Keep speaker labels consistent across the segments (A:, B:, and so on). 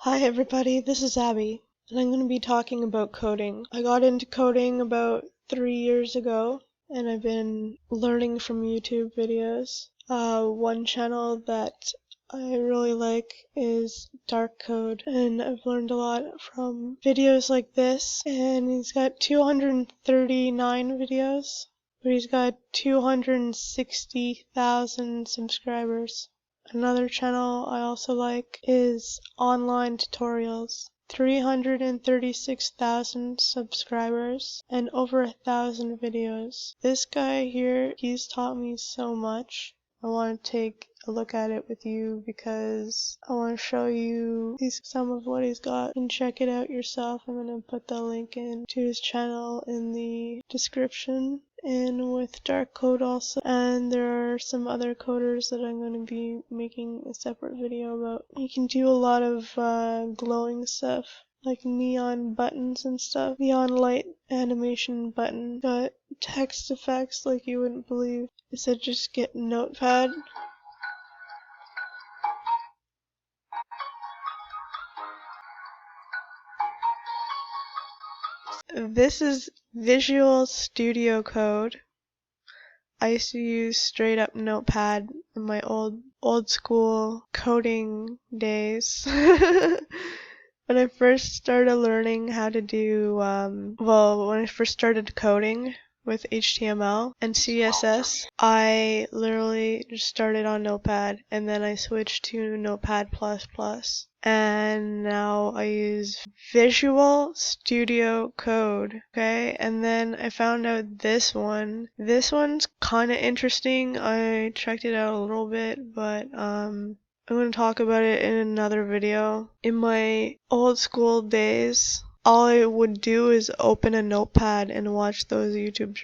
A: Hi everybody, this is Abby, and I'm going to be talking about coding. I got into coding about 3 years ago, and I've been learning from YouTube videos. One channel that I really like is Dark Code, and I've learned a lot from videos like this, and he's got 239 videos, but he's got 260,000 subscribers. Another channel I also like is Online Tutorials. 336,000 subscribers and over 1,000 videos. This guy here, he's taught me so much. I want to take a look at it with you because I want to show you some of what he's got. You can check it out yourself. I'm going to put the link in to his channel in the description and with Dark Code also. And there are some other coders that I'm going to be making a separate video about. You can do a lot of glowing stuff, like neon buttons and stuff. Neon light animation button. Got text effects like you wouldn't believe. I said just get Notepad. This is Visual Studio Code. I used to use straight up Notepad in my old school coding days. When I first started learning how to do, when I first started coding with HTML and CSS, I literally just started on Notepad and then I switched to Notepad++. And now I use Visual Studio Code, okay? And then I found out this one. This one's kind of interesting. I checked it out a little bit, but I'm going to talk about it in another video. In my old school days, all I would do is open a notepad and watch those YouTube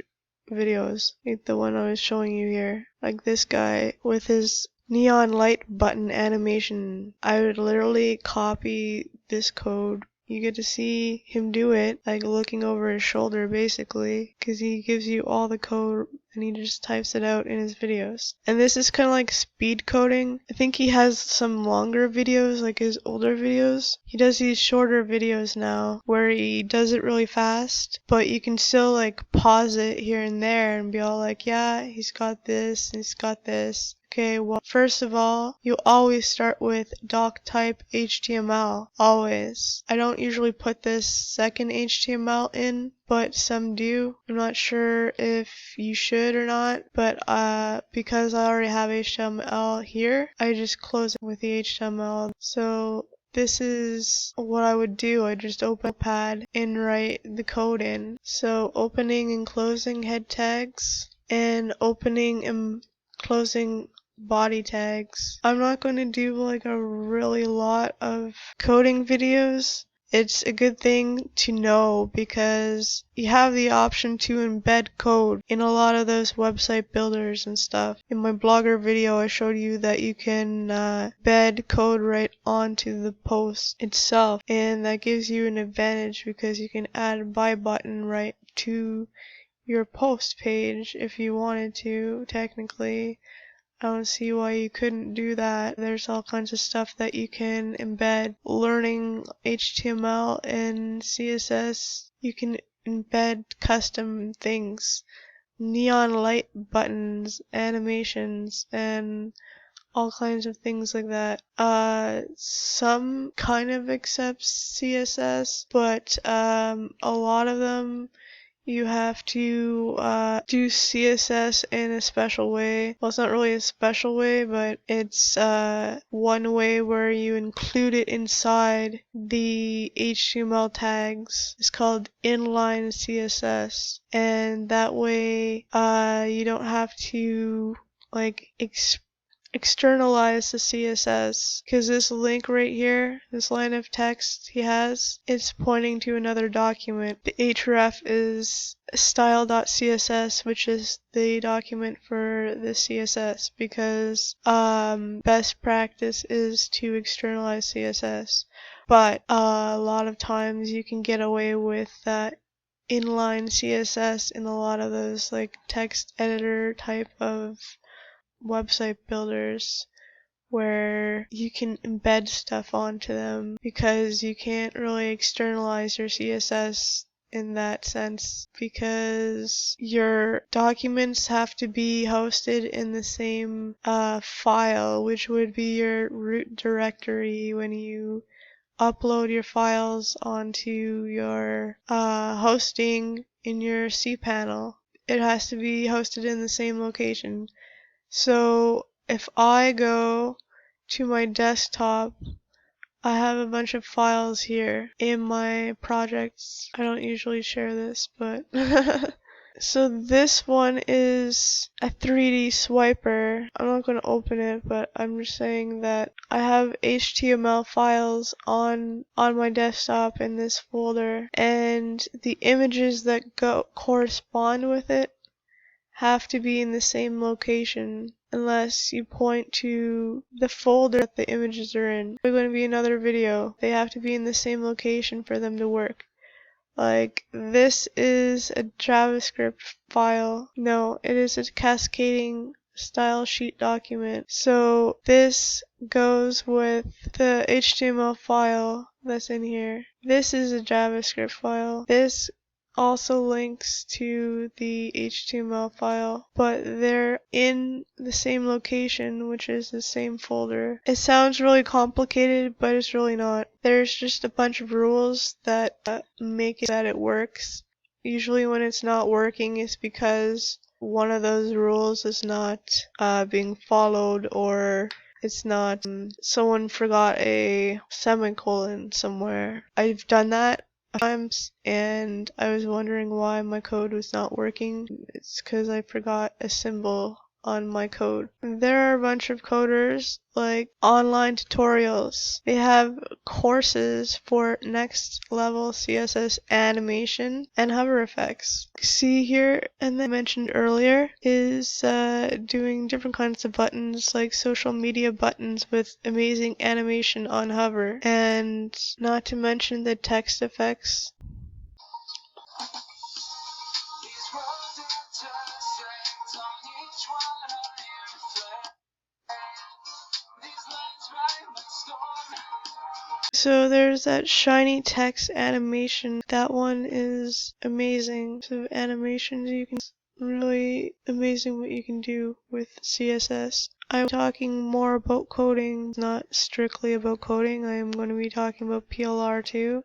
A: videos, like the one I was showing you here. Like this guy with his neon light button animation. I would literally copy this code. You get to see him do it, like looking over his shoulder basically, because he gives you all the code and he just types it out in his videos. And this is kind of like speed coding. I think he has some longer videos, like his older videos. He does these shorter videos now where he does it really fast, but you can still like pause it here and there and be all like, yeah, he's got this, he's got this. Okay, well, first of all, you always start with doc type HTML, always. I don't usually put this second HTML in, but some do. I'm not sure if you should or not, but because I already have HTML here, I just close it with the HTML. So this is what I would do. I just open Notepad and write the code in. So opening and closing head tags and opening and closing body tags. I'm not going to do like a really lot of coding videos. It's a good thing to know because you have the option to embed code in a lot of those website builders and stuff. In my blogger video I showed you that you can embed code right onto the post itself, and that gives you an advantage because you can add a buy button right to your post page if you wanted to, technically. I don't see why you couldn't do that. There's all kinds of stuff that you can embed. Learning HTML and CSS, you can embed custom things. Neon light buttons, animations, and all kinds of things like that. Some kind of accepts CSS, but a lot of them you have to do CSS in a special way. Well, it's not really a special way, but it's one way where you include it inside the HTML tags. It's called inline CSS, and that way you don't have to like externalize the CSS, because this link right here, this line of text he has, it's pointing to another document. The href is style.css, which is the document for the CSS, because best practice is to externalize CSS. But a lot of times you can get away with that inline CSS in a lot of those like text editor type of website builders where you can embed stuff onto them, because you can't really externalize your CSS in that sense, because your documents have to be hosted in the same file, which would be your root directory when you upload your files onto your hosting in your cPanel. It has to be hosted in the same location. So if I go to my desktop, I have a bunch of files here in my projects. I don't usually share this, but so this one is a 3D swiper. I'm not going to open it, but I'm just saying that I have HTML files on my desktop in this folder, and the images that correspond with it have to be in the same location unless you point to the folder that the images are in. There's going to be another video. They have to be in the same location for them to work. Like, this is a JavaScript file. No, it is a cascading style sheet document. So this goes with the HTML file that's in here. This is a JavaScript file. This also links to the HTML file, but they're in the same location, which is the same folder. It sounds really complicated, but it's really not. There's just a bunch of rules that make it that it works. Usually when it's not working, it's because one of those rules is not being followed, or it's not, someone forgot a semicolon somewhere. I've done that times, and I was wondering why my code was not working. It's because I forgot a symbol on my code. There are a bunch of coders, like online tutorials. They have courses for next level CSS animation and hover effects. See here, and then I mentioned earlier, is doing different kinds of buttons, like social media buttons with amazing animation on hover, and not to mention the text effects. So there's that shiny text animation. That one is amazing. So animations, you can really amazing what you can do with CSS. I'm talking more about coding, not strictly about coding. I am going to be talking about PLR too.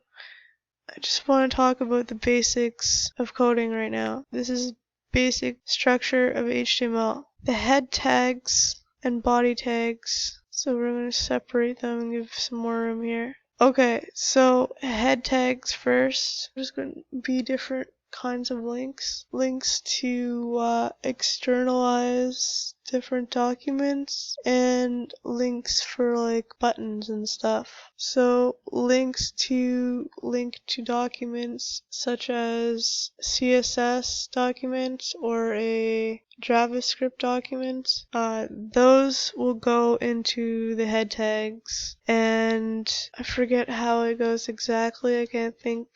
A: I just want to talk about the basics of coding right now. This is basic structure of HTML. The head tags and body tags. So we're going to separate them and give some more room here. Okay, so head tags first. There's going to be different kinds of links. Links to externalize different documents, and links for like buttons and stuff. So links to link to documents such as CSS documents or a JavaScript document, those will go into the head tags, and I forget how it goes exactly. I can't think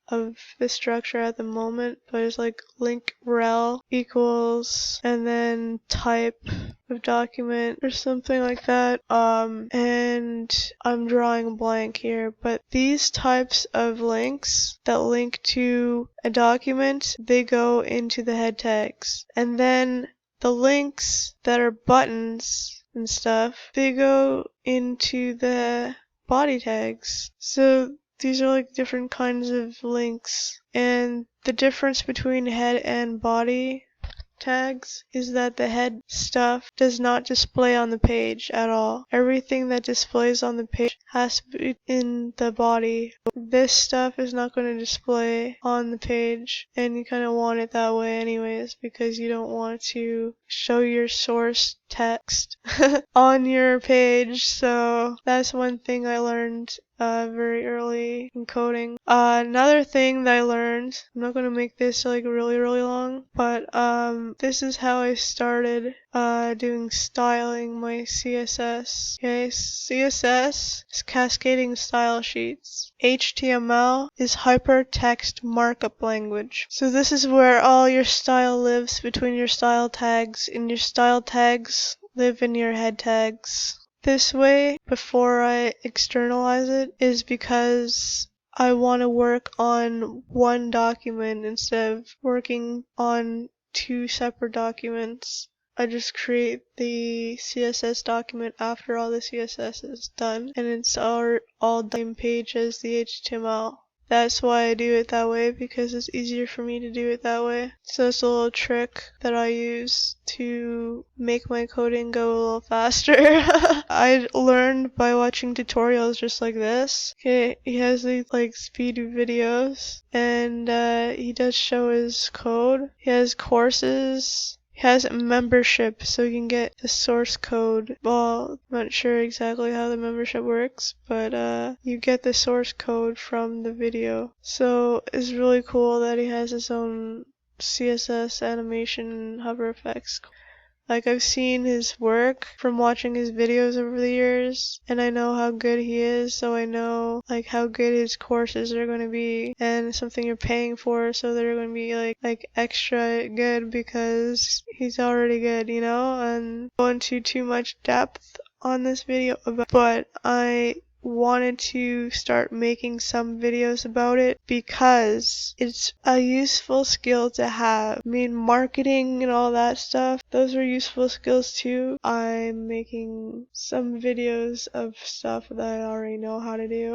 A: of the structure at the moment, but it's like link rel equals and then type of document or something like that. And I'm drawing a blank here, but these types of links that link to a document, they go into the head tags. And then the links that are buttons and stuff, they go into the body tags. So these are like different kinds of links, and the difference between head and body tags is that the head stuff does not display on the page at all. Everything that displays on the page has to be in the body. This stuff is not going to display on the page, and you kind of want it that way anyways, because you don't want to show your source text on your page. So that's one thing I learned very early in coding. Another thing that I learned, I'm not going to make this like really long, but this is how I started doing styling my CSS. Okay, CSS is cascading style sheets. HTML is hypertext markup language. So this is where all your style lives, between your style tags, and your style tags live in your head tags. this way before I externalize it is because I want to work on one document instead of working on two separate documents. I just create the CSS document after all the CSS is done, and it's all the same page as the HTML. That's why I do it that way, because it's easier for me to do it that way. So it's a little trick that I use to make my coding go a little faster. I learned by watching tutorials just like this. Okay, he has these like speed videos, and he does show his code. He has courses. He has a membership, so you can get the source code. Well, I'm not sure exactly how the membership works, but you get the source code from the video. So it's really cool that he has his own CSS animation and hover effects. Like, I've seen his work from watching his videos over the years, and I know how good he is, so I know like how good his courses are going to be, and something you're paying for, so they're going to be like extra good because he's already good, you know. And go into too much depth on this video but I wanted to start making some videos about it because it's a useful skill to have. I mean, marketing and all that stuff, those are useful skills too. I'm making some videos of stuff that I already know how to do.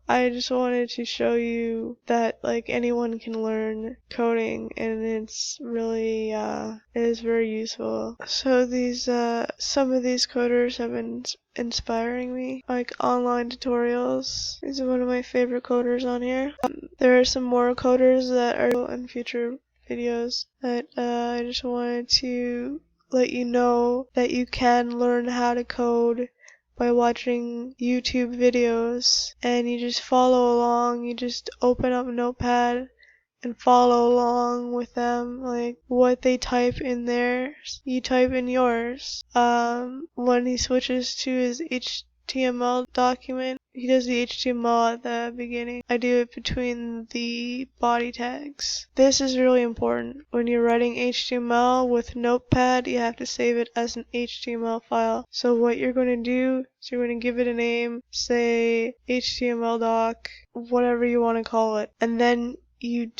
A: I just wanted to show you that like anyone can learn coding, and it's really it is very useful. So these some of these coders have been inspiring me, like online tutorials. He's one of my favorite coders on here. There are some more coders that are in future videos that I just wanted to let you know that you can learn how to code by watching YouTube videos, and you just follow along. You just open up Notepad and follow along with them, like what they type in theirs, you type in yours. When he switches to his HTML document, he does the HTML at the beginning. I do it between the body tags. This is really important. When you're writing HTML with Notepad, you have to save it as an HTML file. So what you're going to do is you're going to give it a name, say HTML doc, whatever you want to call it, and then you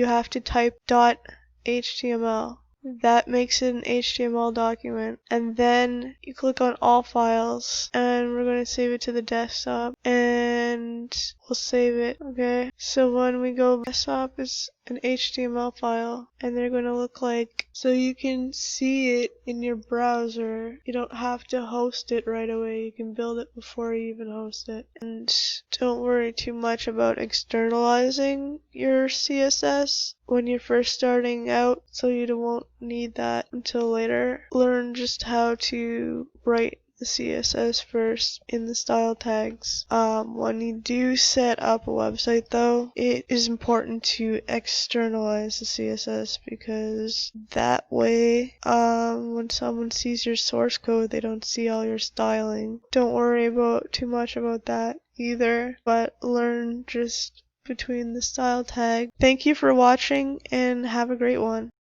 A: have to type .html. That makes it an HTML document, and then you click on all files, and we're going to save it to the desktop, and we'll save it. Okay, so when we go desktop, it's an HTML file, and they're going to look like, so you can see it in your browser. You don't have to host it right away. You can build it before you even host it. And don't worry too much about externalizing your CSS when you're first starting out, so you won't need that until later. Learn just how to write the CSS first in the style tags. When you do set up a website though, it is important to externalize the CSS, because that way when someone sees your source code, they don't see all your styling. Don't worry about too much about that either, but learn just between the style tag. Thank you for watching, and have a great one.